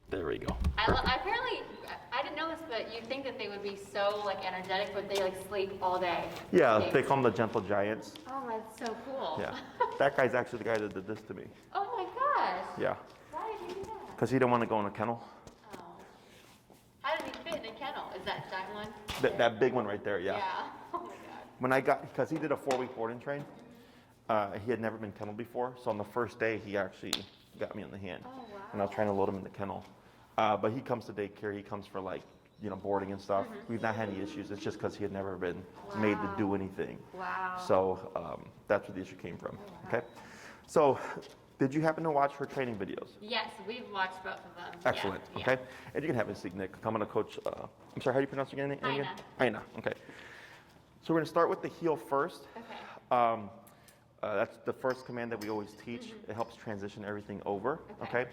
There we go. Apparently, I didn't know this, but you'd think that they would be so like energetic, but they like sleep all day. Yeah, they call them the gentle giants. Oh, that's so cool. Yeah, that guy's actually the guy that did this to me. Oh my gosh. Yeah. Why did you do that? Because he didn't want to go in a kennel. Oh. How did he fit in a kennel? Is that giant one? That big one right there, yeah. Yeah. Oh my god. When I got, because he did a 4-week boarding train, he had never been kenneled before. So on the first day, he actually got me in the hand. Oh wow. And I was trying to load him in the kennel. But he comes to daycare. He comes for like, boarding and stuff. We've not had any issues. It's just because he had never been made to do anything. Wow. So that's where the issue came from. Okay. So did you happen to watch her training videos? Yes, we've watched both of them. Excellent. Yeah. Okay. And you can have a seat, Nick. I'm going to coach. I'm sorry. How do you pronounce your name again? Aina. Aina. Okay. So we're going to start with the heel first. Okay. That's the first command that we always teach. It helps transition everything over. Okay. Okay.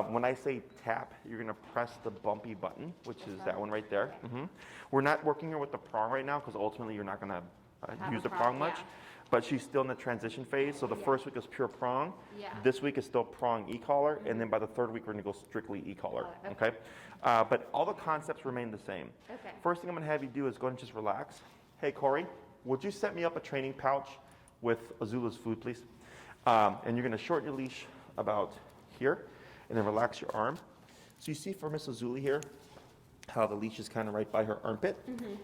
When I say tap, you're going to press the bumpy button, which is that one right there. Okay. We're not working here with the prong right now because ultimately you're not going to use the prong much. Yeah. But she's still in the transition phase. So the first week is pure prong. Yeah. This week is still prong e-collar. And then by the third week, we're going to go strictly e-collar. Okay. But all the concepts remain the same. Okay. First thing I'm going to have you do is go and just relax. Hey, Corey, would you set me up a training pouch with Azula's food, please? And you're going to shorten your leash about here. And then relax your arm. So you see for Miss Azula here, how the leash is kind of right by her armpit?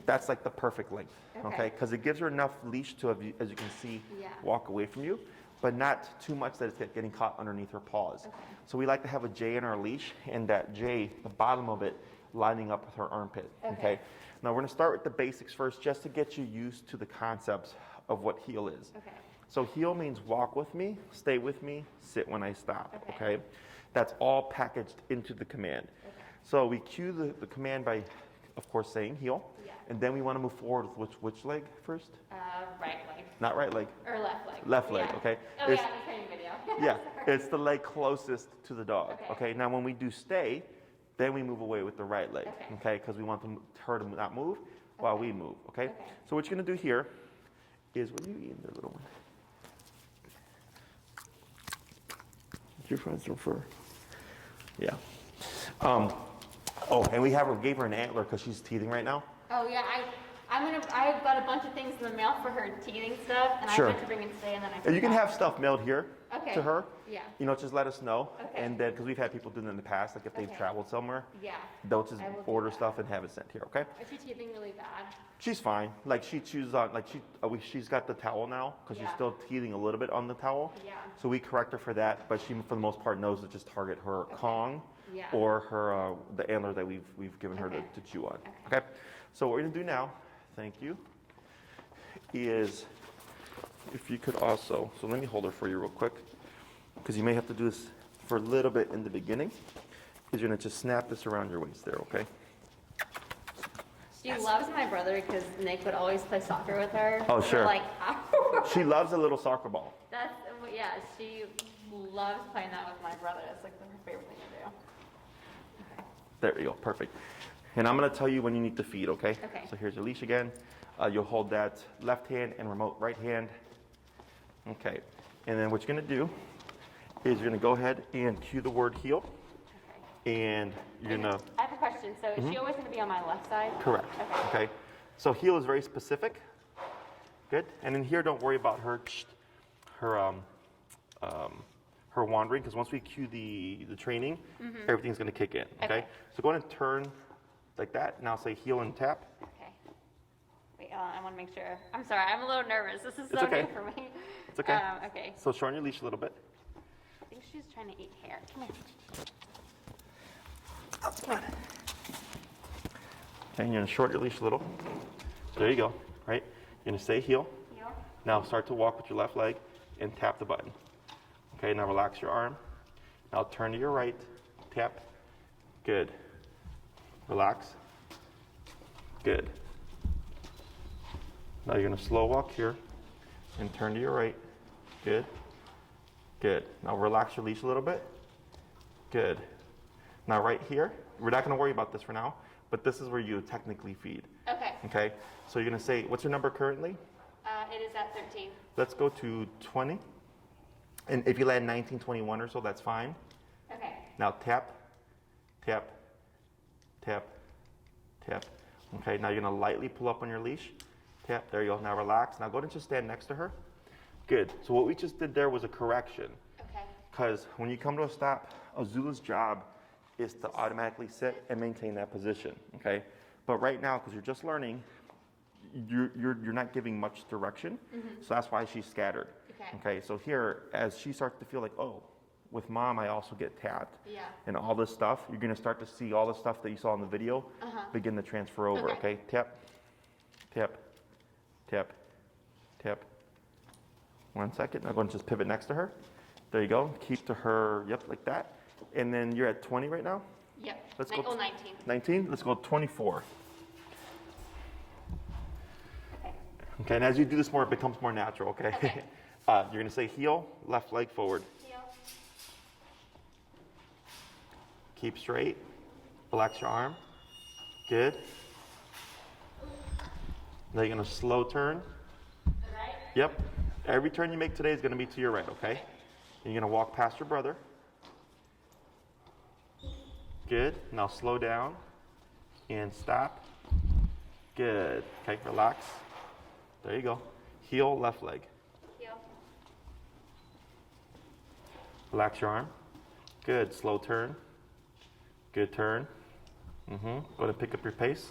That's like the perfect length, okay? Because it gives her enough leash to, as you can see, walk away from you, but not too much that it's getting caught underneath her paws. Okay. So we like to have a J in our leash, and that J, the bottom of it, lining up with her armpit, okay? Now we're gonna start with the basics first, just to get you used to the concepts of what heel is. Okay. So heel means walk with me, stay with me, sit when I stop, okay? That's all packaged into the command. Okay. So we cue the command by, of course, saying heel. Yeah. And then we want to move forward with which leg first? Right leg. Not right leg. Or left leg. Left leg, okay. Oh yeah, the training video. Yeah, it's the leg closest to the dog, Okay. okay? Now when we do stay, then we move away with the right leg, okay? Because we want her to not move while we move, okay? So what you're going to do here is, what are you eating there, little one? Your friends from fur. Yeah. Oh, and gave her an antler because she's teething right now. Oh yeah, I've got a bunch of things in the mail for her teething stuff, and I meant to bring it today, and then I forgot. And you can have stuff mailed here to her. Yeah. Just let us know. Okay. And then, because we've had people do that in the past, like if they've traveled somewhere, Yeah. they'll just I will do order that. stuff and have it sent here, okay? Is she teething really bad? She's fine. Like she chews on, she's got the towel now because she's still teething a little bit on the towel. Yeah. So we correct her for that, but she, for the most part, knows to just target her Kong or her the antler that we've given her to chew on. Okay. So what we're gonna do now, thank you, is if you could also, so let me hold her for you real quick, because you may have to do this for a little bit in the beginning. Is you're gonna just snap this around your waist there, okay? She loves my brother because Nick would always play soccer with her. Oh, sure. For like hours. She loves a little soccer ball. She loves playing that with my brother. It's like her favorite thing to do. There you go, perfect. And I'm gonna tell you when you need to feed, okay? Okay. So here's your leash again. You'll hold that left hand and remote right hand. Okay. And then what you're gonna do is you're gonna go ahead and cue the word heel. And you're gonna... I have a question. So is she always gonna be on my left side? Correct. Okay. So heel is very specific. Good. And in here, don't worry about her wandering, because once we cue the training, everything's gonna kick in. Okay. So go ahead and turn like that. Now say heel and tap. Okay. Wait, I want to make sure. I'm sorry. I'm a little nervous. This is so okay. new for me. It's okay. Okay. So shorten your leash a little bit. I think she's trying to eat hair. Come here. Okay, and you're gonna short your leash a little. There you go, right? You're gonna stay heel. Heel. Now start to walk with your left leg and tap the button. Okay, now relax your arm. Now turn to your right, tap. Good. Relax. Good. Now you're gonna slow walk here and turn to your right. Good. Good. Now relax your leash a little bit. Good. Now right here, we're not gonna worry about this for now, but this is where you technically feed. Okay. Okay, so you're gonna say, what's your number currently? It is at 13. Let's go to 20. And if you land 19, 21 or so, that's fine. Okay. Now tap, tap, tap, tap. Okay, now you're gonna lightly pull up on your leash. Tap, there you go, now relax. Now go ahead and just stand next to her. Good, so what we just did there was a correction. Okay. Because when you come to a stop, Azula's job is to automatically sit and maintain that position, okay? But right now, because you're just learning, you're not giving much direction, so that's why she's scattered. Okay, so here, as she starts to feel like, oh, with mom, I also get tapped, and all this stuff, you're gonna start to see all the stuff that you saw in the video begin to transfer over, okay? Tap, tap, tap, tap. 1 second, now go and just pivot next to her. There you go, keep to her, yep, like that. And then you're at 20 right now? Yep, Let's go 19. 19, let's go 24. Okay. Okay, and as you do this more, it becomes more natural, okay? Okay. You're gonna say heel, left leg forward. Heel. Keep straight, relax your arm. Good. Now you're gonna slow turn. Right? Yep. Every turn you make today is gonna be to your right, okay? And you're gonna walk past your brother. Good. Now slow down and stop. Good. Okay, relax. There you go. Heel, left leg. Heel. Relax your arm. Good. Slow turn. Good turn. Go ahead and pick up your pace.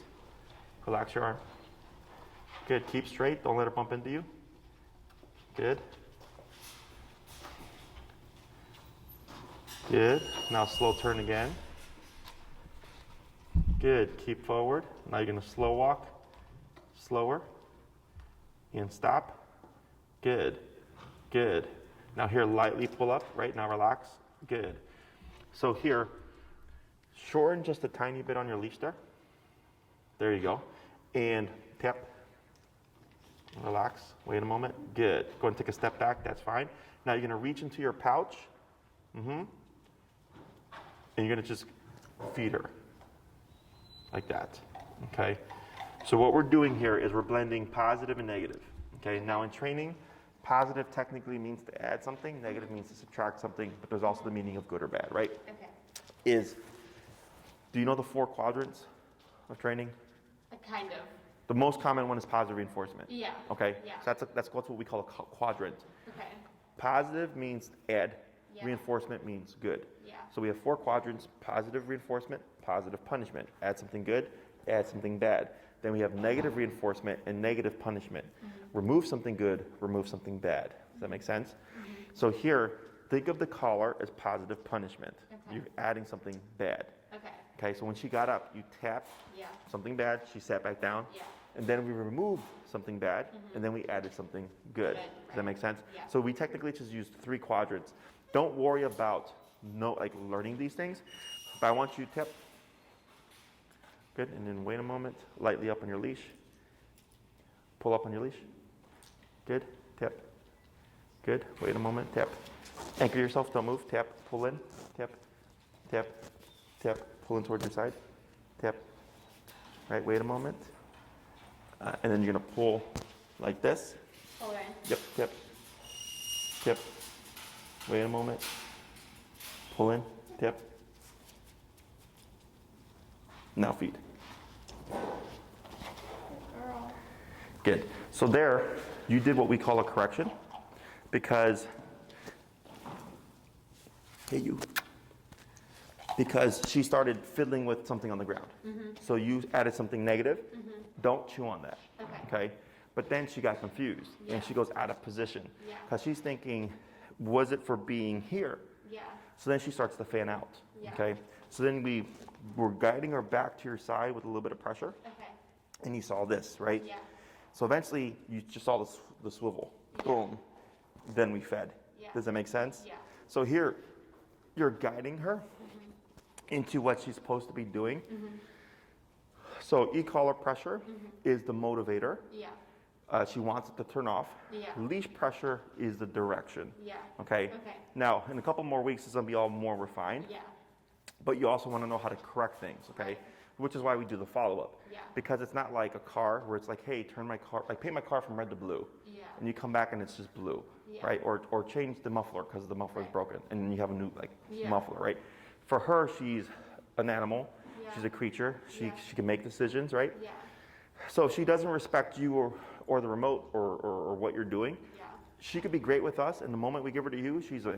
Relax your arm. Good. Keep straight. Don't let her bump into you. Good. Good. Now slow turn again. Good. Keep forward. Now you're going to slow walk. Slower. And stop. Good. Good. Now here, lightly pull up. Right now, relax. Good. So here, shorten just a tiny bit on your leash there. There you go. And tap. Relax. Wait a moment. Good. Go and take a step back. That's fine. Now you're going to reach into your pouch. And you're going to just feed her. Like that. Okay? So what we're doing here is we're blending positive and negative. Okay? Now in training, positive technically means to add something, negative means to subtract something, but there's also the meaning of good or bad, right? Okay. Do you know the 4 quadrants of training? Kind of. The most common one is positive reinforcement. Yeah. Okay? Yeah. So that's what we call a quadrant. Okay. Positive means add. Yeah. Reinforcement means good. Yeah. So we have 4 quadrants: positive reinforcement, positive punishment. Add something good, add something bad. Then we have negative reinforcement and negative punishment. Remove something good, remove something bad. Does that make sense? So here, think of the collar as positive punishment. Okay. You're adding something bad. Okay. Okay, so when she got up, you tapped Yeah. something bad, she sat back down. Yeah. And then we removed something bad, and then we added something good. Does that make sense? Yeah. So we technically just used 3 quadrants. Don't worry about learning these things, but I want you to tap. Good, and then wait a moment, lightly up on your leash. Pull up on your leash. Good, tap. Good, wait a moment, tap. Anchor yourself, don't move, tap, pull in, tap, tap, tap, pull in towards your side, tap. Right, wait a moment. And then you're gonna pull like this. Pull her in. Yep, tap, tap. Wait a moment. Pull in, tap. Now feed. Girl. Good. So there, you did what we call a correction, because, hey you, because she started fiddling with something on the ground. So you added something negative. Don't chew on that. Okay. But then she got confused, and she goes out of position, because she's thinking, was it for being here? Yeah. So then she starts to fan out. Yeah. Okay. So then we're guiding her back to your side with a little bit of pressure, Okay. and you saw this, right? Yeah. So eventually you just saw the swivel. Yeah. Boom. Then we fed. Yeah. Does that make sense? Yeah. So here, you're guiding her into what she's supposed to be doing. So e-collar pressure is the motivator. Yeah. She wants it to turn off. Yeah. Leash pressure is the direction. Yeah. Okay? Okay. Now, in a couple more weeks, it's going to be all more refined. Yeah. But you also want to know how to correct things, okay? Right. Which is why we do the follow-up. Yeah. Because it's not like a car where it's like, hey, turn my car, like paint my car from red to blue. Yeah. And you come back and it's just blue, Yeah. right? Or change the muffler because the muffler is Right. broken, and then you have a new Yeah. muffler, right? For her, an animal. Yeah. She's a creature. She Yeah. she can make decisions, right? Yeah. So if she doesn't respect you or the remote or what you're doing, Yeah. she could be great with us, and the moment we give her to you, she's A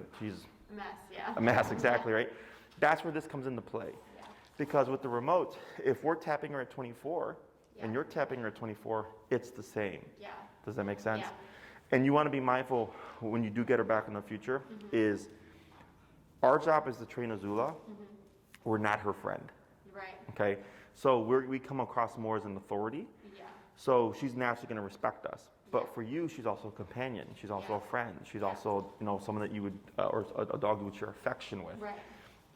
mess, yeah. a mess, exactly, right? That's where this comes into play. Yeah. Because with the remote, if we're tapping her at 24 and Yeah. you're tapping her at 24, it's the same. Yeah. Does that make sense? Yeah. And you want to be mindful when you do get her back in the future is our job is to train Azula. We're not her friend, Right. okay? So we come across more as an authority. Yeah. So she's naturally going to respect us. But for you, she's also a companion. She's also a friend. She's also, someone that you would, or a dog you would share affection with. Right.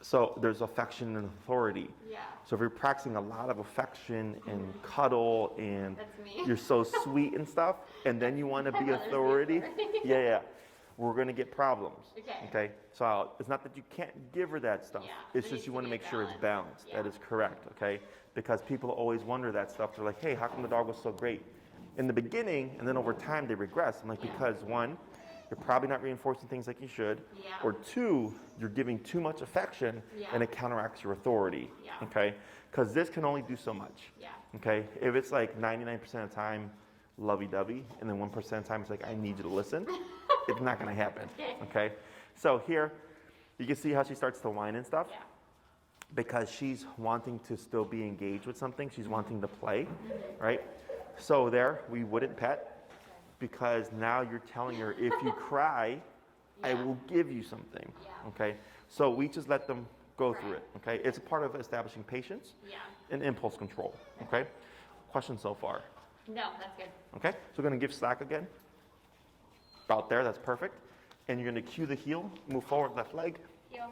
So there's affection and authority. Yeah. So if you're practicing a lot of affection and cuddle and That's me. you're so sweet and stuff, and then you want to be rather be authority, authority. yeah, we're going to get problems. Okay. So it's not that you can't give her that stuff. Yeah, It's there just needs you to want to be a make sure it's balance. balanced. That Yeah. is correct, okay? Because people always wonder that stuff. They're like, hey, how come the dog was so great in the beginning, and then over time they regress? I'm like, Yeah. because one, you're probably not reinforcing things like you should. Yeah. Or two, you're giving too much affection Yeah. and it counteracts your authority. Yeah. Okay? Because this can only do so much. Yeah. Okay? If it's like 99% of the time lovey-dovey, and then 1% of the time it's like, I need you to listen, it's not going to happen. Okay. Okay? So here, you can see how she starts to whine and stuff. Yeah. Because she's wanting to still be engaged with something. She's wanting to play, right? So there, we wouldn't pet because now you're telling her, if you cry, I Yeah. will give you something, Yeah. okay? So we just let them go through Right. it, okay? It's a part of establishing patience Yeah. and impulse control, okay? Questions so far, No, that's good. okay? So we're gonna give slack again. About there, that's perfect. And you're gonna cue the heel, move forward, left leg. Heel.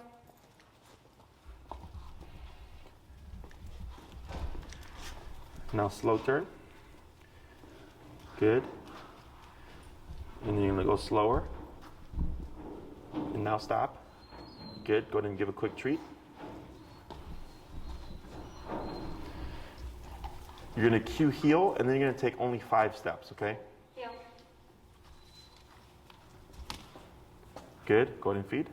Now slow turn. Good. And then you're gonna go slower. And now stop. Good. Go ahead and give a quick treat. You're gonna cue heel, and then you're gonna take only 5 steps, okay? Heel. Good. Go ahead and feed.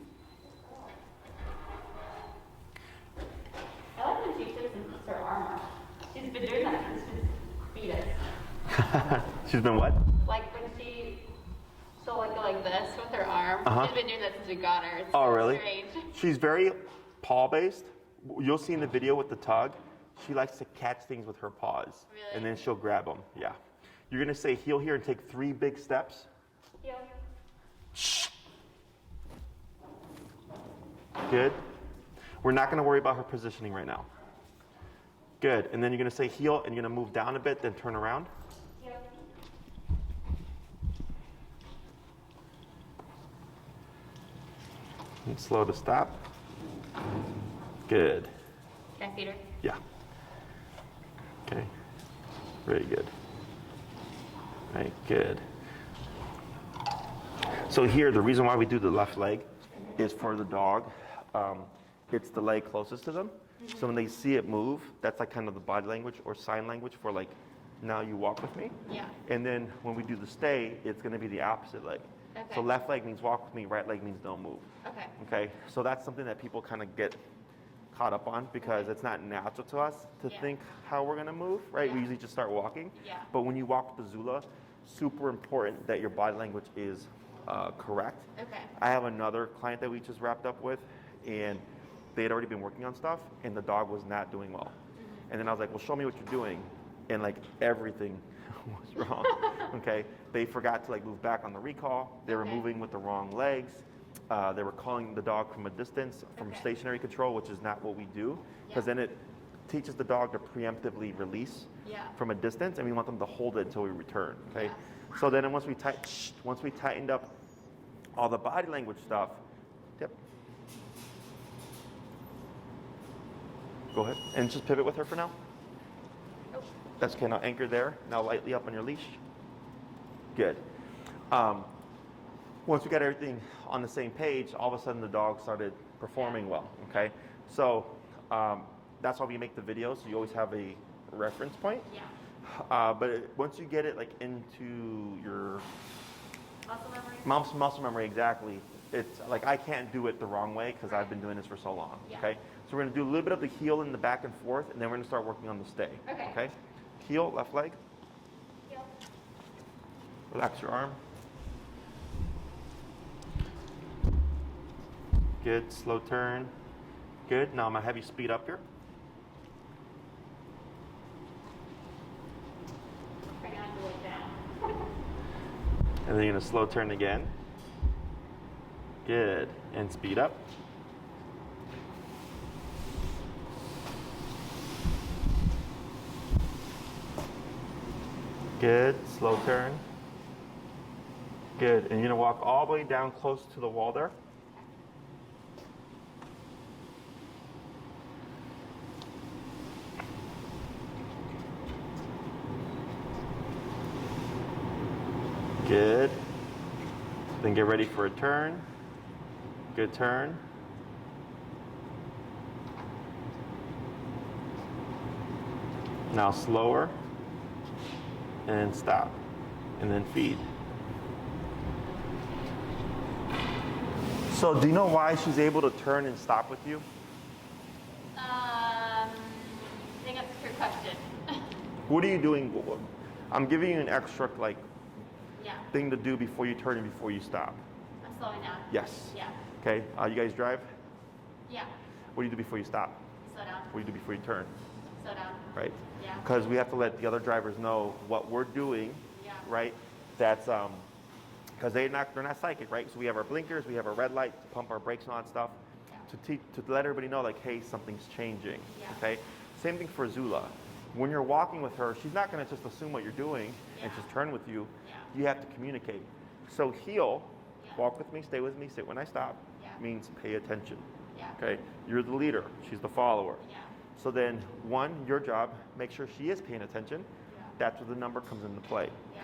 I like when she sits and puts her arm up. She's been doing that since she's beat us. She's been what? Like when she'll like go like this with her arm. Uh-huh. She's been doing that since we got her. It's Oh, so really? strange. She's very paw-based. You'll see in the video with the tug, she likes to catch things with her paws. Really? And then she'll grab them, yeah. You're gonna say heel here and take 3 big steps. Heel. Good. We're not gonna worry about her positioning right now. Good, and then you're gonna say heel and you're gonna move down a bit, then turn around. Heel. And slow to stop. Good. Can I feed her? Yeah. Okay. Very good. Right, good. So here, the reason why we do the left leg is for the dog. It's the leg closest to them. So when they see it move, that's like kind of the body language or sign language for like, now you walk with me. Yeah. And then when we do the stay, it's going to be the opposite leg. Okay. So left leg means walk with me, right leg means don't move. Okay. Okay, so that's something that people kind of get caught up on because it's not natural to us to Yeah. think how we're gonna move, right? We Yeah. usually just start walking. Yeah. But when you walk with the Azula, super important that your body language is correct. Okay. I have another client that we just wrapped up with, and they had already been working on stuff, and the dog was not doing well. And then I was like, well, show me what you're doing. And like everything was wrong, okay? They forgot to like move back on the recall. They were Okay. moving with the wrong legs. They were calling the dog from a distance, from Okay. stationary control, which is not what we do, because Yeah. then it teaches the dog to preemptively release Yeah. from a distance, and we want them to hold it until we return, okay? Yeah. So then once we tightened up all the body language stuff, yep. Go ahead, and just pivot with her for now. Oh. That's okay, now anchor there, now lightly up on your leash. Good. Once we got everything on the same page, all of a sudden the dog started performing well, okay? So that's why we make the video, so you always have a reference point. Yeah. Once you get it like into your Muscle memory. muscle memory, exactly, it's like I can't do it the wrong way because I've been doing this for so long. Yeah. Okay, so we're gonna do a little bit of the heel in the back and forth, and then we're gonna start working on the stay. Okay. Heel, left leg. Heel. Relax your arm. Good, slow turn. Good. Now I'm gonna have you speed up here. Bring it on to look down. And then you're gonna slow turn again. Good. And speed up. Good. Slow turn. Good. And you're gonna walk all the way down close to the wall there. Good. Then get ready for a turn. Good turn. Now slower. And stop. And then feed. So do you know why she's able to turn and stop with you? I think that's a trick question. What are you doing? I'm giving you an extra Yeah. thing to do before you turn and before you stop. I'm slowing down. Yes. Yeah. Okay. You guys drive? Yeah. What do you do before you stop? Slow down. What do you do before you turn? Slow down. Right? Yeah. Because we have to let the other drivers know what we're doing. Yeah. Right? That's because they're not psychic, right? So we have our blinkers, we have our red light to pump our brakes and all that stuff. Yeah. To let everybody know, like, hey, something's changing. Yeah. Okay. Same thing for Azula. When you're walking with her, she's not going to just assume what you're doing and Yeah. just turn with you. Yeah. You have to communicate. So heel, Yeah. walk with me, stay with me, sit when I stop, Yeah. means pay attention. Yeah. Okay. You're the leader. She's the follower. Yeah. So then, one, your job, make sure she is paying attention. Yeah. That's where the number comes into play. Yeah.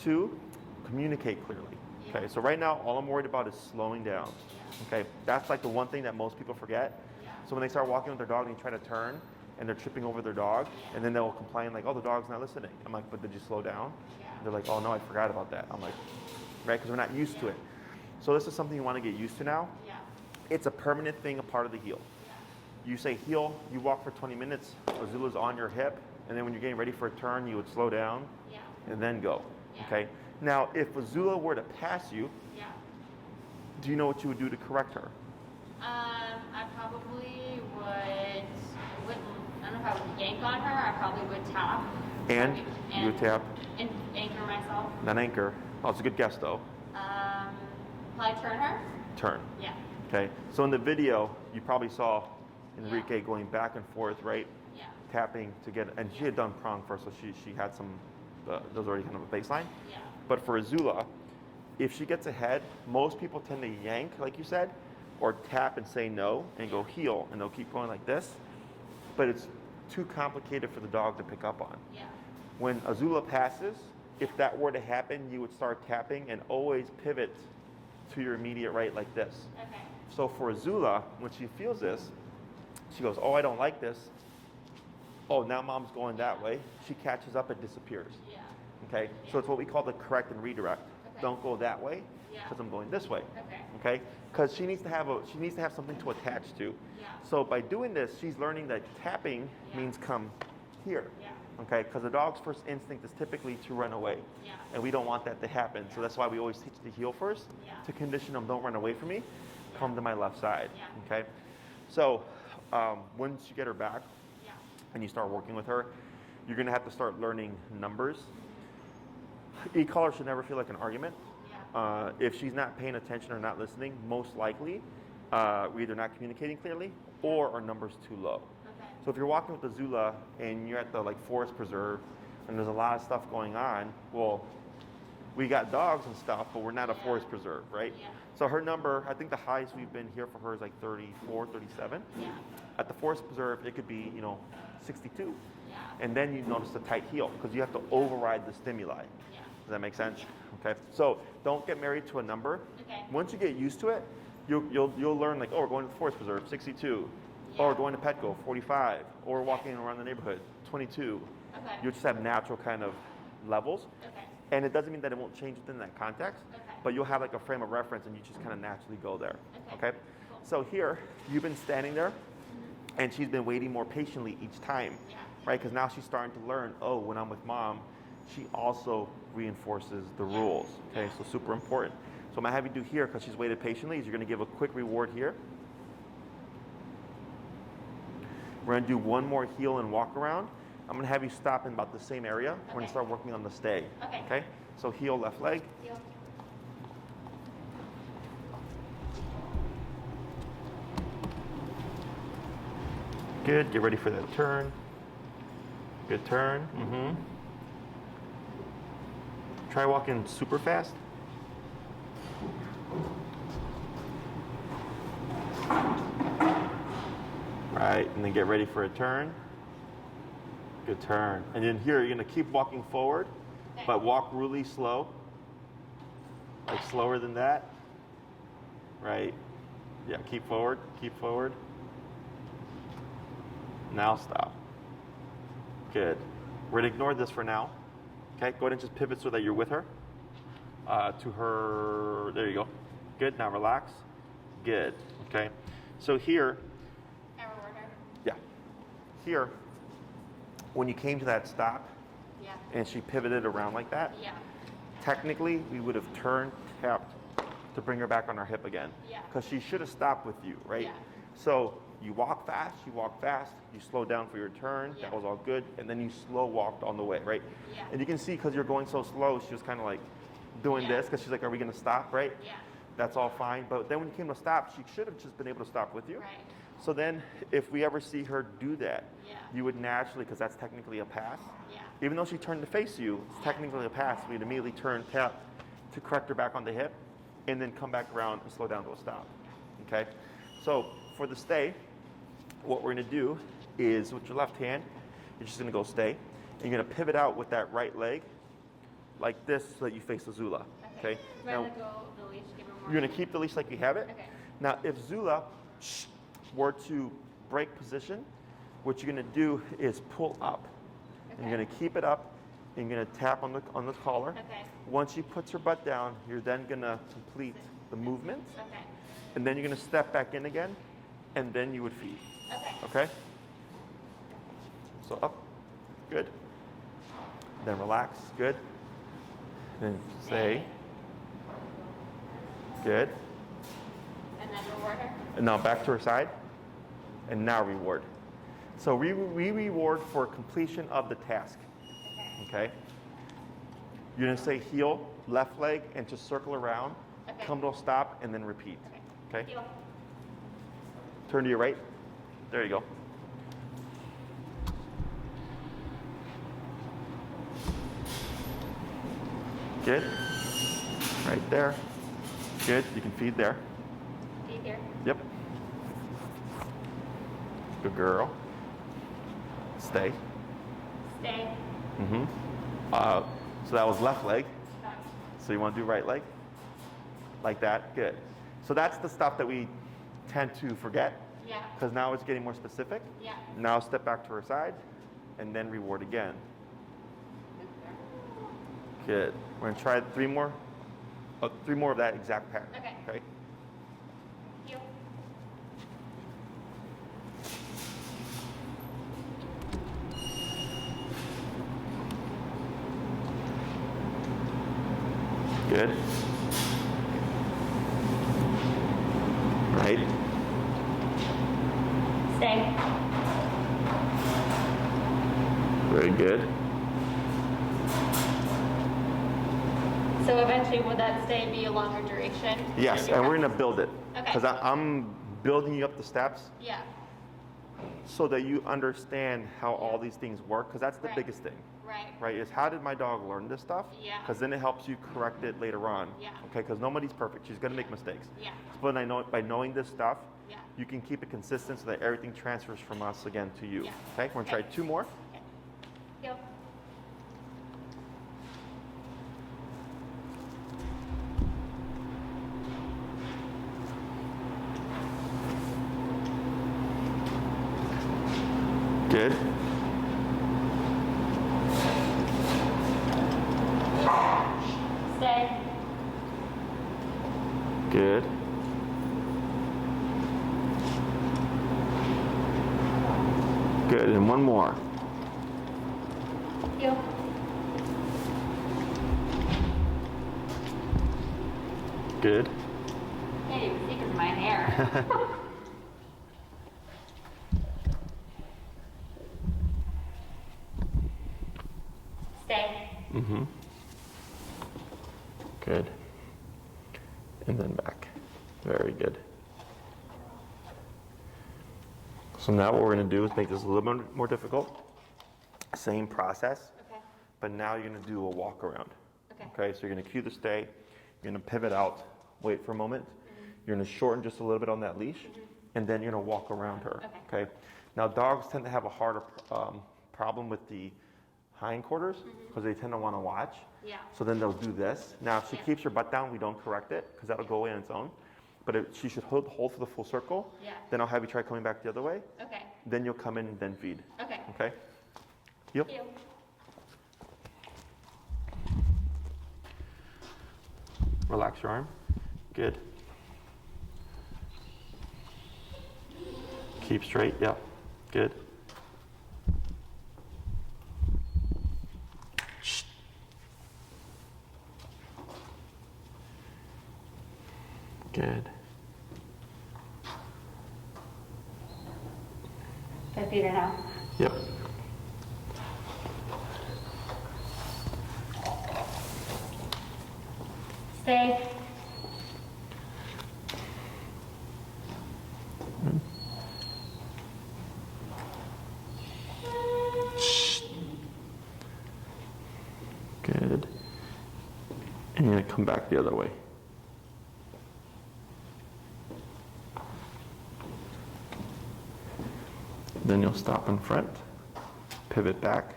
Two, communicate clearly. Yeah. Okay, so right now, all I'm worried about is slowing down. Yeah. Okay, that's like the one thing that most people forget. Yeah. So when they start walking with their dog and they try to turn, and they're tripping over their dog, and then they'll complain like, oh, the dog's not listening. I'm like, but did you slow down? Yeah. They're like, oh no, I forgot about that. I'm like, right, because we're not used to it. So this is something you want to get used to now. Yeah. It's a permanent thing, a part of the heel. Yeah. You say heel, you walk for 20 minutes, Azula's on your hip, and then when you're getting ready for a turn, you would slow down Yeah. and then go. Yeah. Okay. Now, if Azula were to pass you, Yeah. do you know what you would do to correct her? I probably wouldn't, I don't know if I would yank on her, I probably would tap. And you would tap, And anchor myself. not anchor. Oh, it's a good guess though. Probably turn her. Turn. Yeah. Okay. So in the video, you probably saw Enrique going back and forth, right? Yeah. Tapping to get, and she had done prong first, so she had some, those already kind of a baseline. Yeah. But for Azula, if she gets ahead, most people tend to yank, like you said, or tap and say no and go heel, and they'll keep going like this. But it's too complicated for the dog to pick up on. Yeah. When Azula passes, if that were to happen, you would start tapping and always pivot to your immediate right like this. Okay. So for Azula, when she feels this, she goes, oh, I don't like this. Oh, now mom's going that way. She catches up and disappears. Yeah. Okay? So it's what we call the correct and redirect. Okay. Don't go that way Yeah. because I'm going this way. Okay. Okay? Because she needs to have something to attach to. Yeah. So by doing this, she's learning that tapping Yeah. means come here. Yeah. Okay? Because the dog's first instinct is typically to run away. Yeah. And we don't want that to happen. So that's why we always teach the heel first Yeah. to condition them, don't run away from me, come to my left side. Yeah. Okay? So once you get her back Yeah. and you start working with her, you're going to have to start learning numbers. E-collar should never feel like an argument. Yeah. If she's not paying attention or not listening, most likely we're either not communicating clearly or our number's too low. Okay. So if you're walking with Azula and you're at the forest preserve and there's a lot of stuff going on, well, we got dogs and stuff, but we're not a Yeah. forest preserve, right? Yeah. So her number, I think the highest we've been here for her is like 34, 37. Yeah. At the forest preserve, it could be, 62. Yeah. And then you notice the tight heel because you have to override the stimuli. Yeah. Does that make sense? Okay. So don't get married to a number. Okay. Once you get used to it, you'll learn like, oh, we're going to the forest preserve, 62. Yeah. Or we're going to Petco, 45. Or we're walking around the neighborhood, 22. Okay. You just have natural kind of levels. Okay. And it doesn't mean that it won't change within that context. Okay. but you'll have like a frame of reference and you just kind of naturally go there. Okay. Okay? So here, you've been standing there and she's been waiting more patiently each time, Yeah. right? Because now she's starting to learn, oh, when I'm with mom, she also reinforces the rules, okay? So super important. So what I'm gonna have you do here, because she's waited patiently, is you're gonna give a quick reward here. We're gonna do one more heel and walk around. I'm gonna have you stop in about the same area. We're gonna start working on the stay. Okay? So heel, left leg. Heel. Good, get ready for that turn. Good turn. Try walking super fast. Right, and then get ready for a turn. Good turn. And then here, you're gonna keep walking forward, but walk really slow. Like slower than that. Right. Yeah, keep forward, keep forward. Now stop. Good. We're gonna ignore this for now. Okay, go ahead and just pivot so that you're with her. To her, there you go. Good, now relax. Good, okay. So here, yeah, here, when you came to that stop, and she pivoted around like that, technically we would have turned, tapped to bring her back on our hip again. Because she should have stopped with you, right? So you walk fast, you slow down for your turn, that was all good, and then you slow walked on the way, right? And you can see because you're going so slow, she was kind of like doing this, because she's like, are we gonna stop, right? That's all fine, but then when you came to stop, she should have just been able to stop with you. So then if we ever see her do that, you would naturally, because that's technically a pass, even though she turned to face you, it's technically a pass, we'd immediately turn, tap, to correct her back on the hip, and then come back around and slow down to a stop, okay? So for the stay, what we're gonna do is with your left hand, you're just gonna go stay, and you're gonna pivot out with that right leg, like this, so that you face Azula, okay? Now, you're gonna keep the leash like you have it. Now, if Zula were to break position, what you're gonna do is pull up, and you're gonna keep it up, and you're gonna tap on the collar. Once she puts her butt down, you're then gonna complete the movement, and then you're gonna step back in again, and then you would feed. Okay? So up, good. Then relax, good. Then stay, good. And then reward her. And now back to her side, and now reward. So we reward for completion of the task. Okay? You're gonna say heel, left leg, and just circle around, come to a stop, and then repeat. Okay? Heel. Turn to your right. There you go. Good. Right there. Good. You can feed there. Feed here. Yep. Good girl. Stay. Stay. So that was left leg. So you want to do right leg? Like that? Good. So that's the stuff that we tend to forget. Because now it's getting more specific. Now step back to her side, and then reward again. Good. We're gonna try three more of that exact pattern. Okay. Heel. Good. Right. Stay. Very good. So eventually, would that stay be a longer duration? Yes, and we're gonna build it. Okay. Because I'm building you up the steps Yeah. so that you understand how all these things work, because that's the Right. biggest thing. Right. Right, is how did my dog learn this stuff? Yeah. Because then it helps you correct it later on. Yeah. Okay, because nobody's perfect. She's gonna make mistakes. Yeah. But by knowing this stuff, Yeah. you can keep it consistent so that everything transfers from us again to you. Yeah. Okay, we're gonna try two more. Okay. Heel. Good. Stay. Good, and one more. Heel. Good. Can't even see because of my hair. Stay. Mm-hmm. Good. And then back. Very good. So now what we're going to do is make this a little bit more difficult. Same process, Okay. but now you're going to do a walk around. Okay. Okay, so you're going to cue the stay. You're going to pivot out, wait for a moment. You're going to shorten just a little bit on that leash, and then you're going to walk around her. Okay. Now dogs tend to have a harder problem with the hindquarters because they tend to want to watch. Yeah. So then they'll do this. Now if she keeps her butt down, we don't correct it because that'll go away on its own. But if she should hold for the full circle. Yeah. Then I'll have you try coming back the other way. Okay. Then you'll come in and then feed. Okay. Okay? Heel. Heel. Relax your arm. Good. Keep straight. Yeah. Good. Good. 5 feet now. Yep. Stay. Good. And you're going to come back the other way. Then you'll stop in front, pivot back,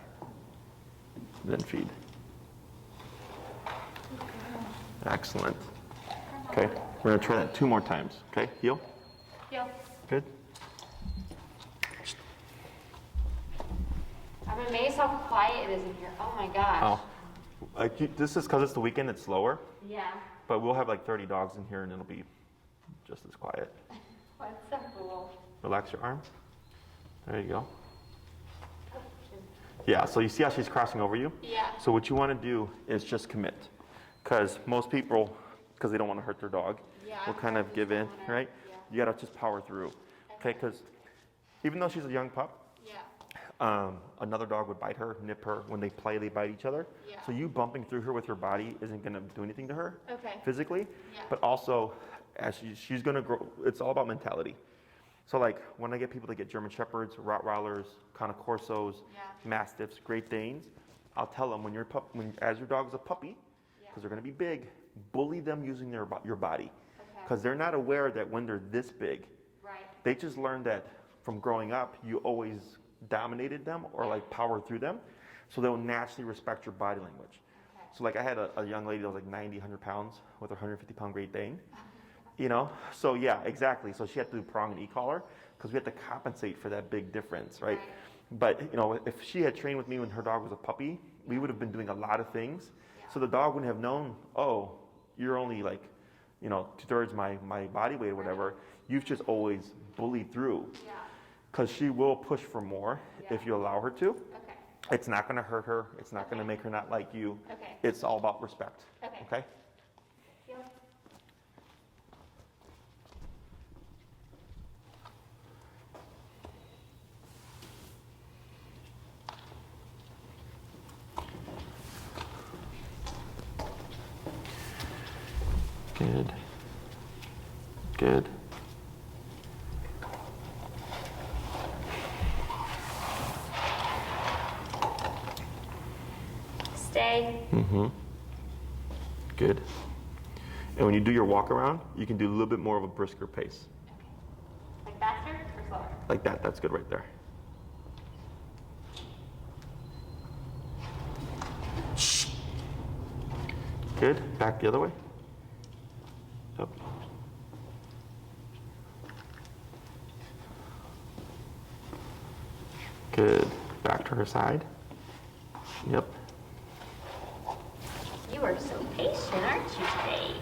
then feed. Excellent. Okay, we're going to try that 2 more times. Okay, heel. Heel. Good. I'm amazed how quiet it is in here. Oh my gosh. Oh, this is because it's the weekend, it's slower, Yeah. but we'll have like 30 dogs in here and it'll be just as quiet. That's so cool. Relax your arm. There you go. Yeah, so you see how she's crossing over you? Yeah. So what you want to do is just commit. Because most people, because they don't want to hurt their dog, Yeah, will I'm kind of probably give in, still wanna- right? yeah. You got to just power through. Okay, because even though she's a young pup, Yeah. another dog would bite her, nip her. When they play, they bite each other. Yeah. So you bumping through her with her body isn't going to do anything to her Okay. physically. Yeah. But also, as she's going to grow, it's all about mentality. So like when I get people to get German Shepherds, Rottweilers, Cane Corsos, Yeah. Mastiffs, Great Danes, I'll tell them as your dog is a puppy, because they're going to be big, bully them using your body. Okay. Because they're not aware that when they're this big, Right. they just learned that from growing up, you always dominated them or like powered through them. So they'll naturally respect your body language. Okay. So like I had a young lady that was like 90, 100 pounds with a 150-pound Great Dane. You know, so yeah, exactly. So she had to do prong and e-collar because we had to compensate for that big difference, right? But you know, if she had trained with me when her dog was a puppy, we would have been doing a lot of things. So the dog wouldn't have known, oh, you're only like, you know, 2/3 my body weight or whatever. You've just always bullied through. Yeah. Because she will push for more if you allow her to. Okay. It's not going to hurt her. It's not going to make her not like you. Okay. It's all about respect. Okay. Okay? Heel. Good. Good. Stay. Mm-hmm. Good. And when you do your walk around, you can do a little bit more of a brisker pace. Like faster or slower? Like that. That's good right there. Good. Back the other way. Up. Good. Back to her side. Yep. You are so patient, aren't you today?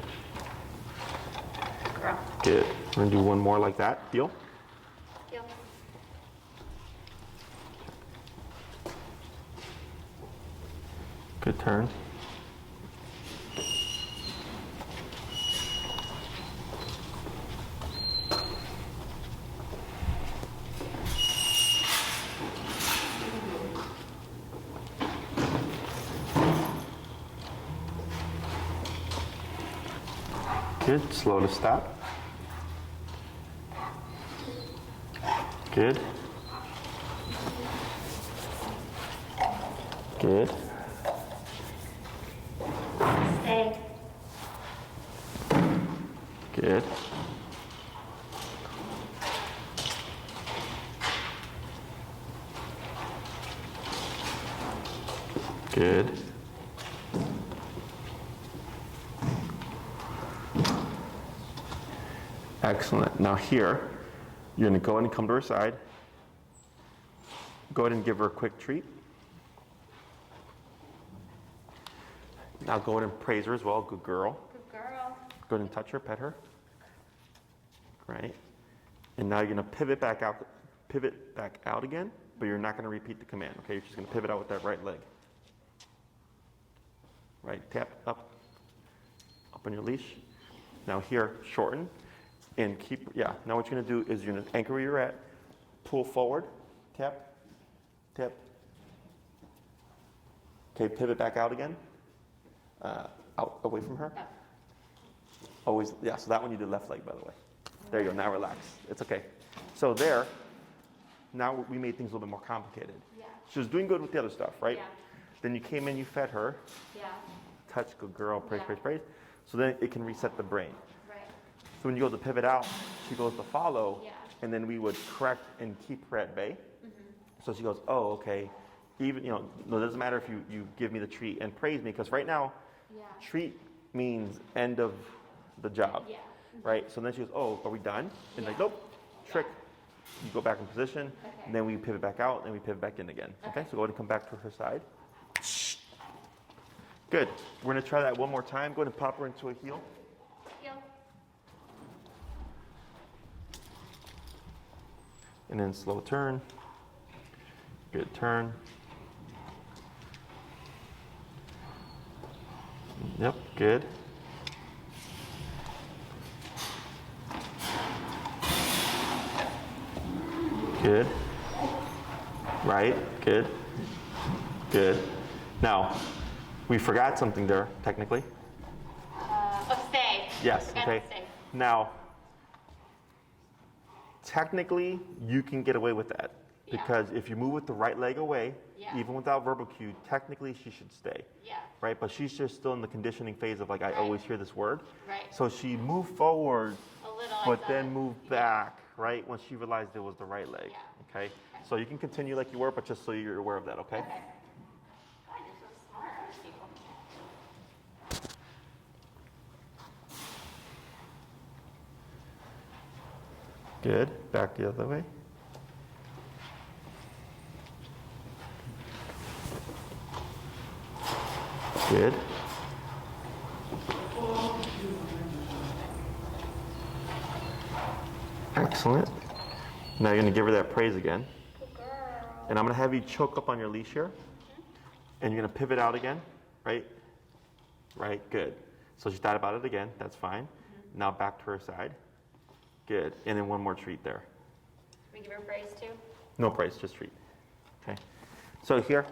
Girl. Good. We're gonna do one more like that. Deal? Heel. turn. Good, slow to stop. Good. Good. Stay. Good. Good. Excellent. Now here, you're going to go ahead and come to her side. Go ahead and give her a quick treat. Now go ahead and praise her as well. Good girl. Good girl. Go ahead and touch her, pet her. Right. And now you're going to pivot back out again, but you're not going to repeat the command. Okay, you're just going to pivot out with that right leg. Right, tap up on your leash. Now here, shorten and keep, now what you're going to do is you're going to anchor where you're at, pull forward, tap, tap. Okay, pivot back out again, out away from her. Always, so that one you did left leg, by the way. There you go, now relax. It's okay. So there, now we made things a little bit more complicated. Yeah. She was doing good with the other stuff, right? Yeah. Then you came in, you fed her. Yeah. Touch, good girl, praise, Yeah. praise, praise. So then it can reset the brain. Right. So when you go to pivot out, she goes to follow, Yeah. and then we would correct and keep her at bay. Mm-hmm. So she goes, oh, okay. Even, no, it doesn't matter if you give me the treat and praise me, because right now, Yeah. treat means end of the job, Yeah. right? So then she goes, oh, are we done? And Yeah. like, nope, trick. You go back in position, Okay. and then we pivot back out, and we pivot back in again. Okay, so go ahead and come back to her side. Good. We're going to try that one more time. Go ahead and pop her into a heel. Heel. And then slow turn. Good turn. Yep, good. Good. Right, good. Good. Now, we forgot something there, technically. Stay. Yes, Forgot okay. to stay. Now, technically, you can get away with that. Yeah. Because if you move with the right leg away, Yeah. even without verbal cue, technically she should stay. Yeah. Right? But she's just still in the conditioning phase of like, I Right. always hear this word. Right. So she moved forward, A little. but like then that. moved back, right? When she realized it was the right leg. Yeah. Okay? So you can continue like you were, but just so you're aware of that, okay? Okay. God, you're so smart, aren't you? Good. Back the other way. Good. Excellent. Now you're going to give her that praise again. Good girl. And I'm going to have you choke up on your leash here. And you're going to pivot out again, right? Right, good. So she thought about it again. That's fine. Now back to her side. Good. And then one more treat there. Can we give her praise too? No praise, just treat. Okay. So here,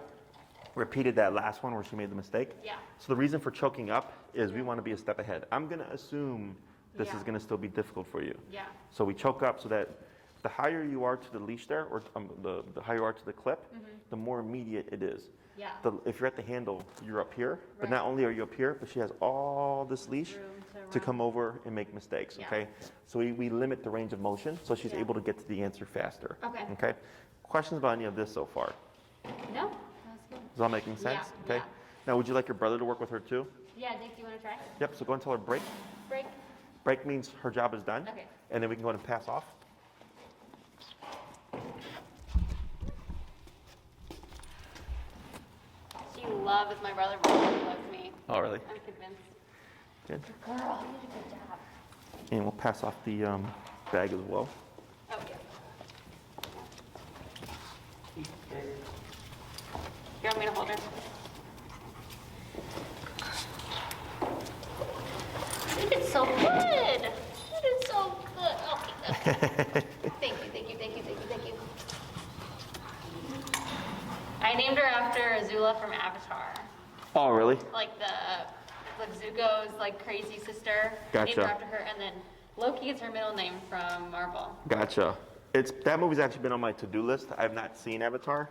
repeated that last one where she made the mistake. Yeah. So the reason for choking up is we want to be a step ahead. I'm going to assume this Yeah. is going to still be difficult for you. Yeah. So we choke up so that the higher you are to the leash there, or the higher you are to the clip, the more immediate it is. Yeah. If you're at the handle, you're up here. But Right. not only are you up here, but she has all this leash Room to run. come over and make mistakes, Yeah. okay? So we limit the range of motion so she's Yeah. able to get to the answer faster. Okay. Okay? Questions about any of this so far? No, that's good. Is it all making sense? Yeah, Okay. yeah. Now, would you like your brother to work with her too? Yeah, Dick, do you want to try? Yep, so go and tell her break. Break. Break means her job is done. Okay. And then we can go ahead and pass off. She loves my brother more than she loves me. Oh, really? I'm convinced. Good. Girl, you did a good job. And we'll pass off the bag as well. Oh, yeah. You want me to hold her? You did so good. You did so good. Okay. Thank you, thank you, thank you, thank you, thank you. I named her after Azula from Avatar. Oh, really? Like Zuko's like crazy sister. Gotcha. Named her after her, and then Loki is her middle name from Marvel. Gotcha. That movie's actually been on my to-do list. I have not seen Avatar.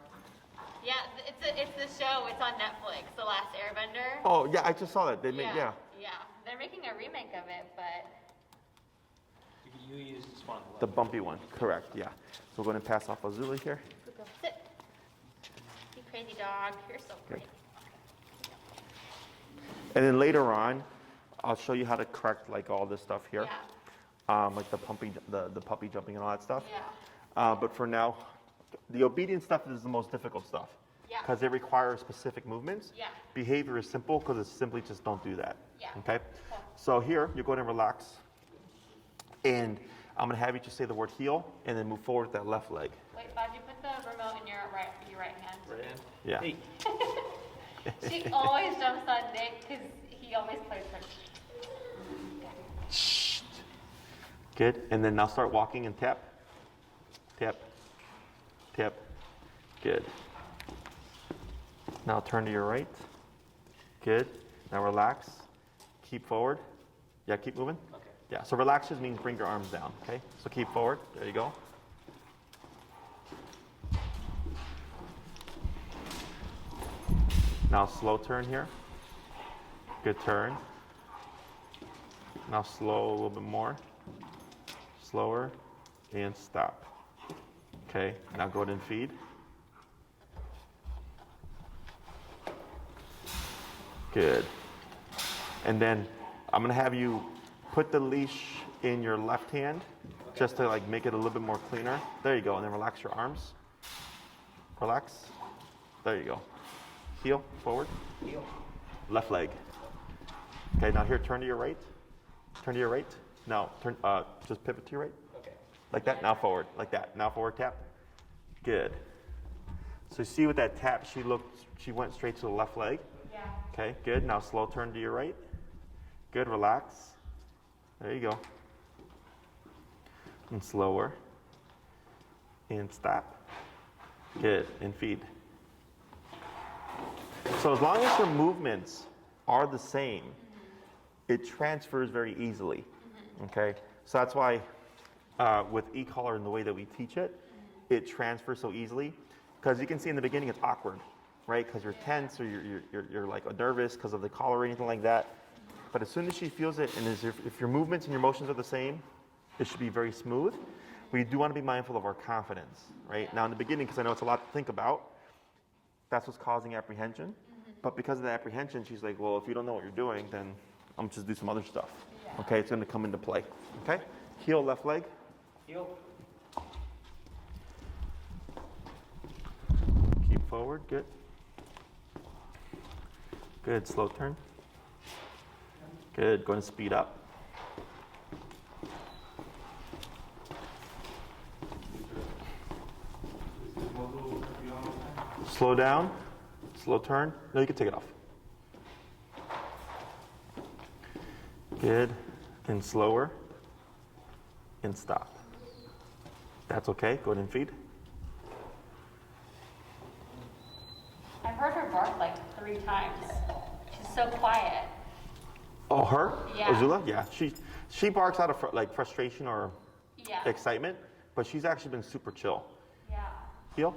Yeah, it's the show. It's on Netflix, The Last Airbender. Oh, yeah, I just saw that. Yeah. They're making a remake of it, but You used Spawn the the bumpy one. Correct, yeah. So we're going to pass off Azula here. Zuko, sit. You crazy dog. You're so crazy. And then later on, I'll show you how to correct like all this stuff here. Yeah. Like the puppy jumping and all that stuff. Yeah. But for now, the obedience stuff is the most difficult stuff. Yeah. Because it requires specific movements. Yeah. Behavior is simple because it's simply just don't do that. Yeah. Okay? Cool. So here, you're going to relax. And I'm going to have you just say the word heel and then move forward with that left leg. Wait, Bob, you put the remote in your right hand. Right hand? Yeah. Hey. She always jumps on Nick because he always plays her. Good. And then now start walking and tap. Tap. Tap. Good. Now turn to your right. Good. Now relax. Keep forward. Yeah, keep moving. Okay. Yeah, so relax just means bring your arms down, okay? So keep forward. There you go. Now slow turn here. Good turn. Now slow a little bit more. Slower. And stop. Okay, now go ahead and feed. Good. And then I'm gonna have you put the leash in your left hand just to like make it a little bit more cleaner. There you go, and then relax your arms. Relax. There you go. Heel, forward. Heel. Left leg. Okay, now here, turn to your right. Turn to your right. Now, turn, just pivot to your right. Okay. Like that, now forward, like that. Now forward tap. Good. So you see with that tap, she went straight to the left leg. Yeah. Okay, good. Now slow turn to your right. Good, relax. There you go. And slower. And stop. Good, and feed. So as long as your movements are the same, it transfers very easily. Okay, so that's why with e-collar and the way that we teach it, it transfers so easily. Because you can see in the beginning it's awkward, right? Because you're tense or you're like nervous because of the collar or anything like that. But as soon as she feels it, and if your movements and your motions are the same, it should be very smooth. We do want to be mindful of our confidence, right? Now in the beginning, because I know it's a lot to think about, that's what's causing apprehension. But because of the apprehension, she's like, well, if you don't know what you're doing, then I'm just do some other stuff. Yeah. Okay, it's going to come into play. Okay, heel, left leg. Heel. Keep forward, good. Good, slow turn. Good, going to speed up. Slow down, slow turn. No, you can take it off. Good, and slower, and stop. That's okay, go ahead and feed. I've heard her bark like 3 times. She's so quiet. Oh, her? Yeah. Azula? Yeah, she barks out of like frustration or Yeah. excitement, but she's actually been super chill. Yeah. Heel.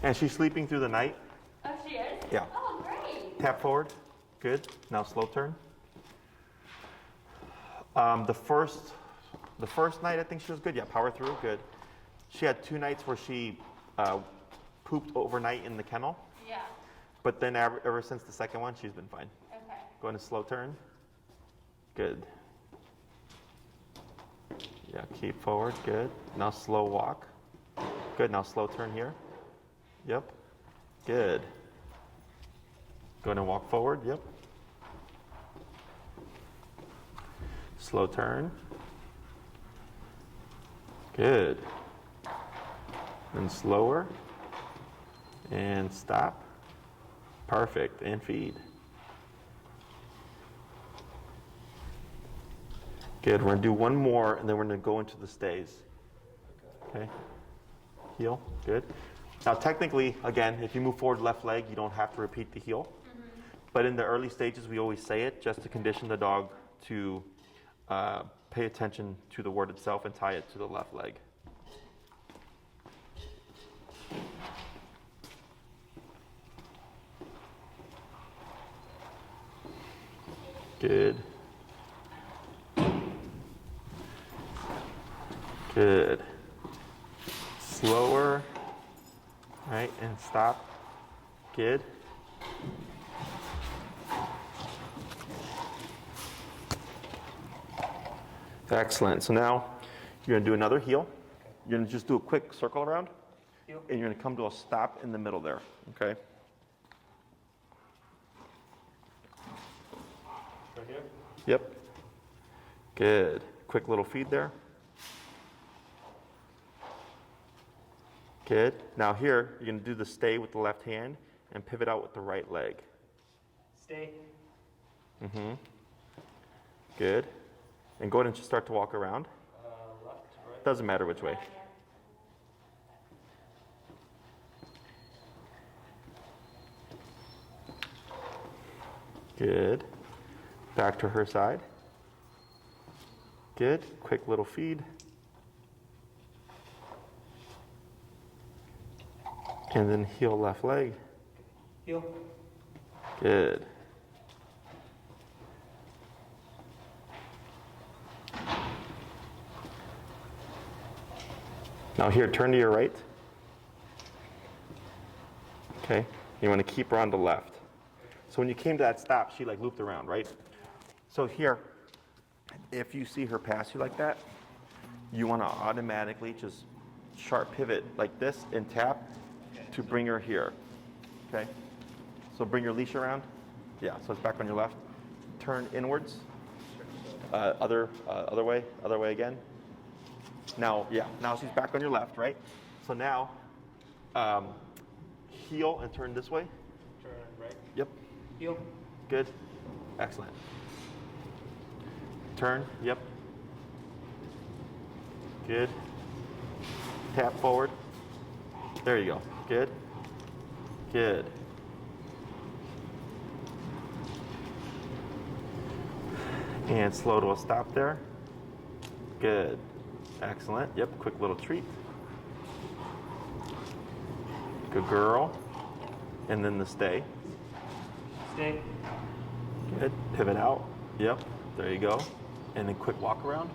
And she's sleeping through the night. Oh, she is? Yeah. Oh, great. Tap forward. Good. Now slow turn. The first night I think she was good. Yeah, power through. Good. She had 2 nights where she pooped overnight in the kennel, Yeah. but then ever since the second one, she's been fine. Okay. Going to slow turn. Good. Yeah, keep forward. Good. Now slow walk. Good. Now slow turn here. Yep. Good. Go ahead and walk forward. Yep. Slow turn. Good. Then slower. And stop. Perfect. And feed. Good. We're going to do one more, and then we're going to go into the stays. Okay. Heel. Good. Now, technically, again, if you move forward left leg, you don't have to repeat the heel. But in the early stages, we always say it just to condition the dog to pay attention to the word itself and tie it to the left leg. Good. Good. Slower. Right, and stop. Good. Excellent. So now you're going to do another heel. You're going to just do a quick circle around. Heel. And you're going to come to a stop in the middle there. Okay? Right here? Yep. Good. Quick little feed there. Good. Now here, you're going to do the stay with the left hand and pivot out with the right leg. Stay. Mm-hmm. Good. And go ahead and just start to walk around. Left, right. Doesn't matter which way. Good. Back to her side. Good. Quick little feed. And then heel left leg. Heel. Good. Now here, turn to your right. Okay. You want to keep her on the left. So when you came to that stop, she like looped around, right? So here, if you see her pass you like that, you want to automatically just sharp pivot like this and tap to bring her here. Okay? So bring your leash around. Yeah, so it's back on your left. Turn inwards. Other way again. Now, yeah, now she's back on your left, right? So now, heel and turn this way. Turn right. Yep. Heel. Good. Excellent. Turn. Yep. Good. Tap forward. There you go. Good. Good. And slow to a stop there. Good. Excellent. Yep. Quick little treat. Good girl. And then the stay. Stay. Good. Pivot out. Yep. There you go. And then quick walk around.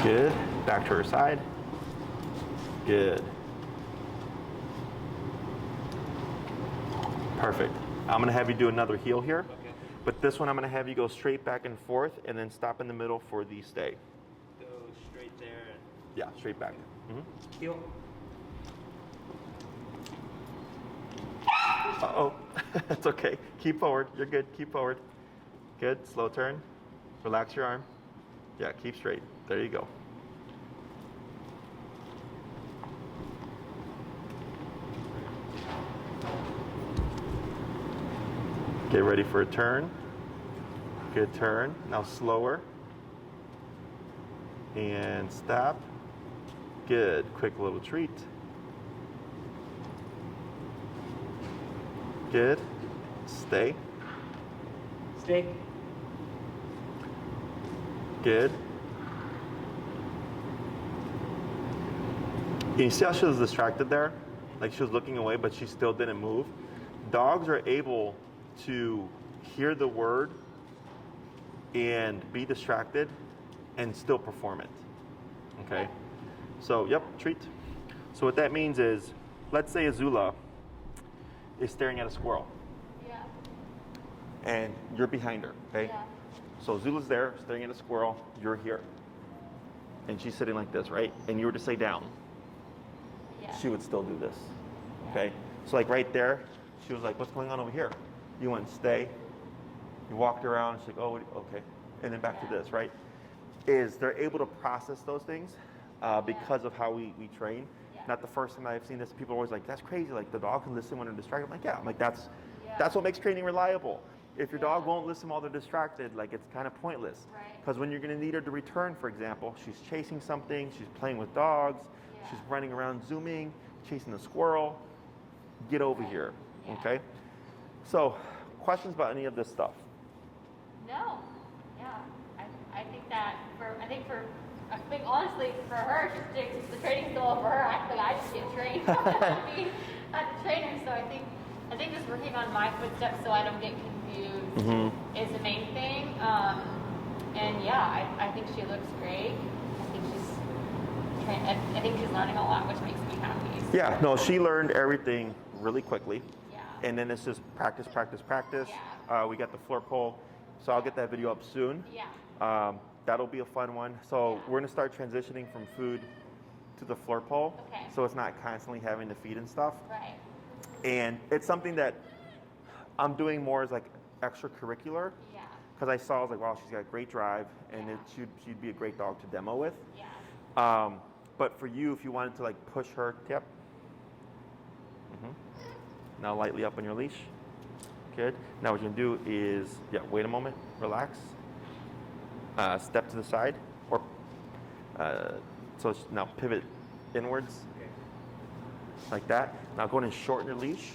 Good. Back to her side. Good. Perfect. I'm going to have you do another heel here. Okay. But this one I'm going to have you go straight back and forth and then stop in the middle for the stay. Go straight there and Yeah, straight back. heel. Uh-oh. It's okay. Keep forward. You're good. Keep forward. Good. Slow turn. Relax your arm. Yeah, keep straight. There you go. Get ready for a turn. Good turn. Now slower. And stop. Good. Quick little treat. Good. Stay. Stay. Good. You see how she was distracted there? Like she was looking away, but she still didn't move. Dogs are able to hear the word and be distracted and still perform it. Okay? So, yep, treat. So what that means is, let's say Azula is staring at a squirrel. Yeah. And you're behind her, okay? Yeah. So Azula's there, staring at a squirrel, you're here. And she's sitting like this, right? And you were to say down. Yeah. She would still do this, okay? So like right there, she was like, what's going on over here? You went stay, you walked around, she's like, oh, okay. And then back to this, right? Is they're able to process those things because of how we train. Yeah. Not the first time I've seen this. People are always like, that's crazy. Like the dog can listen when they're distracted. I'm like, yeah. I'm like, that's what makes training reliable. If your dog won't listen while they're distracted, like it's kind of pointless. Right. Because when you're going to need her to return, for example, she's chasing something, she's playing with dogs, she's running around zooming, chasing a squirrel, get over here, okay? So, questions about any of this stuff? No. Yeah. I think honestly for her, the training's still over her. I just get trained. Not the trainer, so I think just working on my footsteps so I don't get confused is the main thing. And yeah, I think she looks great. I think she's learning a lot, which makes me happy. So. Yeah, no, she learned everything really quickly. Yeah. And then it's just practice. Yeah. We got the floor pole, so I'll get that video up soon. Yeah. That'll be a fun one. So we're gonna start transitioning from food to the floor pole. Okay. So it's not constantly having to feed and stuff. Right. And it's something that I'm doing more as like extracurricular. Yeah. Because I was like, wow, she's got great drive, and she'd be a great dog to demo with. Yeah. But for you, if you wanted to like push her, now lightly up on your leash. Good. Now what you're gonna do is, wait a moment, relax. Step to the side, or now pivot inwards, like that. Now go ahead and shorten your leash.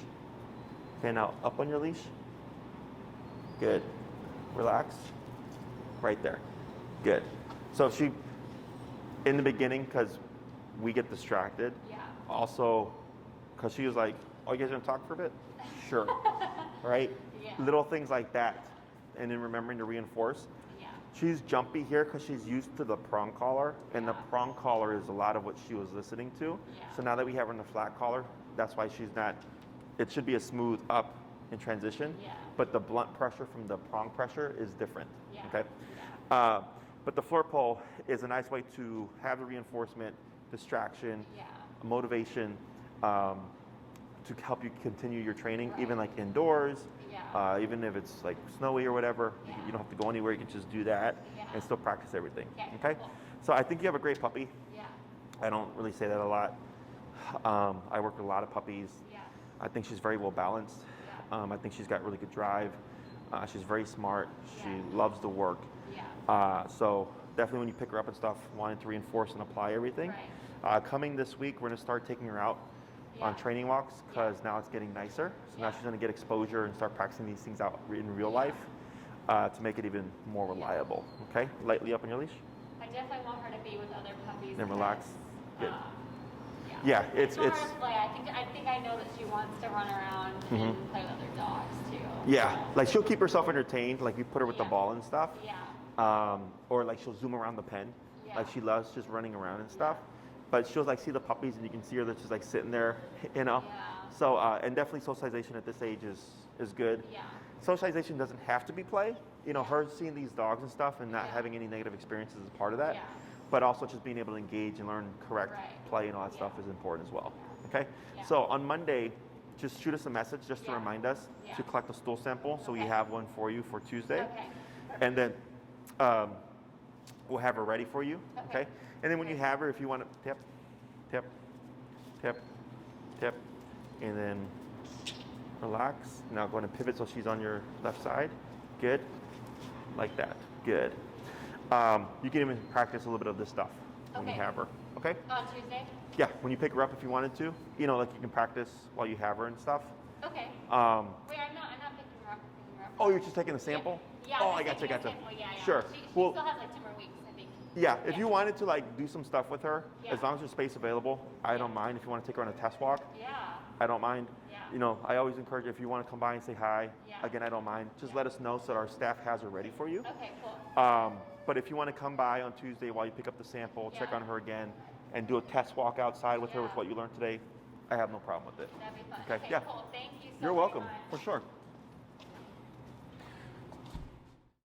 Okay, now up on your leash. Good. Relax. Right there. Good. So if she, in the beginning, because we get distracted. Yeah. Also, because she was like, "Oh, you guys gonna talk for a bit?" Sure. Right. Yeah. Little things like that, and then remembering to reinforce. Yeah. She's jumpy here because she's used to the prong collar, and the prong collar is a lot of what she was listening to. Yeah. So now that we have her in the flat collar, that's why she's not. It should be a smooth up in transition. Yeah. But the blunt pressure from the prong pressure is different. Yeah. Okay. Yeah. But the floor pole is a nice way to have the reinforcement, distraction, motivation, to help you continue your training, even like indoors, even if it's like snowy or whatever. You don't have to go anywhere. You can just do that and still practice everything. Okay. Cool. So I think you have a great puppy. Yeah. I don't really say that a lot. I work with a lot of puppies. Yeah. I think she's very well balanced. I think she's got really good drive. She's very smart. She loves the work. Yeah. So definitely when you pick her up and stuff, wanting to reinforce and apply everything. Right. Coming this week, we're going to start taking her out on training walks because now it's getting nicer. So now she's going to get exposure and start practicing these things out in real life to make it even more reliable. Okay? Lightly up on your leash. I definitely want her to be with other puppies. Then relax. Good. Yeah, it's I want her to play. I think I know that she wants to run around and play with other dogs too. Yeah, like she'll keep herself entertained. Like you put her with the ball and stuff. Yeah. Or like she'll zoom around the pen. Yeah. Like she loves just running around and stuff. But she'll like see the puppies and you can see her that's just like sitting there, you know. Yeah. So and definitely socialization at this age is good. Yeah. Socialization doesn't have to be play. You know, her seeing these dogs and stuff and not having any negative experiences is part of that. Yeah. But also just being able to engage and learn correct play and all that stuff is important as well. Okay? Yeah. So on Monday, just shoot us a message just to remind us to collect a stool sample so we have one for you for Tuesday. Okay. And then we'll have her ready for you. Okay? And then when you have her, if you want to tip, tip, tip, tip, and then relax. Now go ahead and pivot so she's on your left side. Good. Like that. Good. You can even practice a little bit of this stuff when you have her. Okay? On Tuesday? Yeah, when you pick her up if you wanted to. You know, like you can practice while you have her and stuff. Okay. Wait, I'm not picking her up. Oh, you're just taking a sample? Yeah. Oh, I gotcha. Yeah. Sure. She Well, still has like 2 more weeks, I think. yeah, if you wanted to like do some stuff with her, as long as there's space available, I don't mind. If you want to take her on a test walk, Yeah. I don't mind. Yeah. You know, I always encourage you if you want to come by and say hi. Again, I don't mind. Just let us know so that our staff has her ready for you. Okay, cool. But if you want to come by on Tuesday while you pick up the sample, check on her again, and do a test walk outside with her with what you learned today, I have no problem with it. That'd be fun. Okay, Okay, yeah. cool. Thank you so You're very welcome, much. for sure.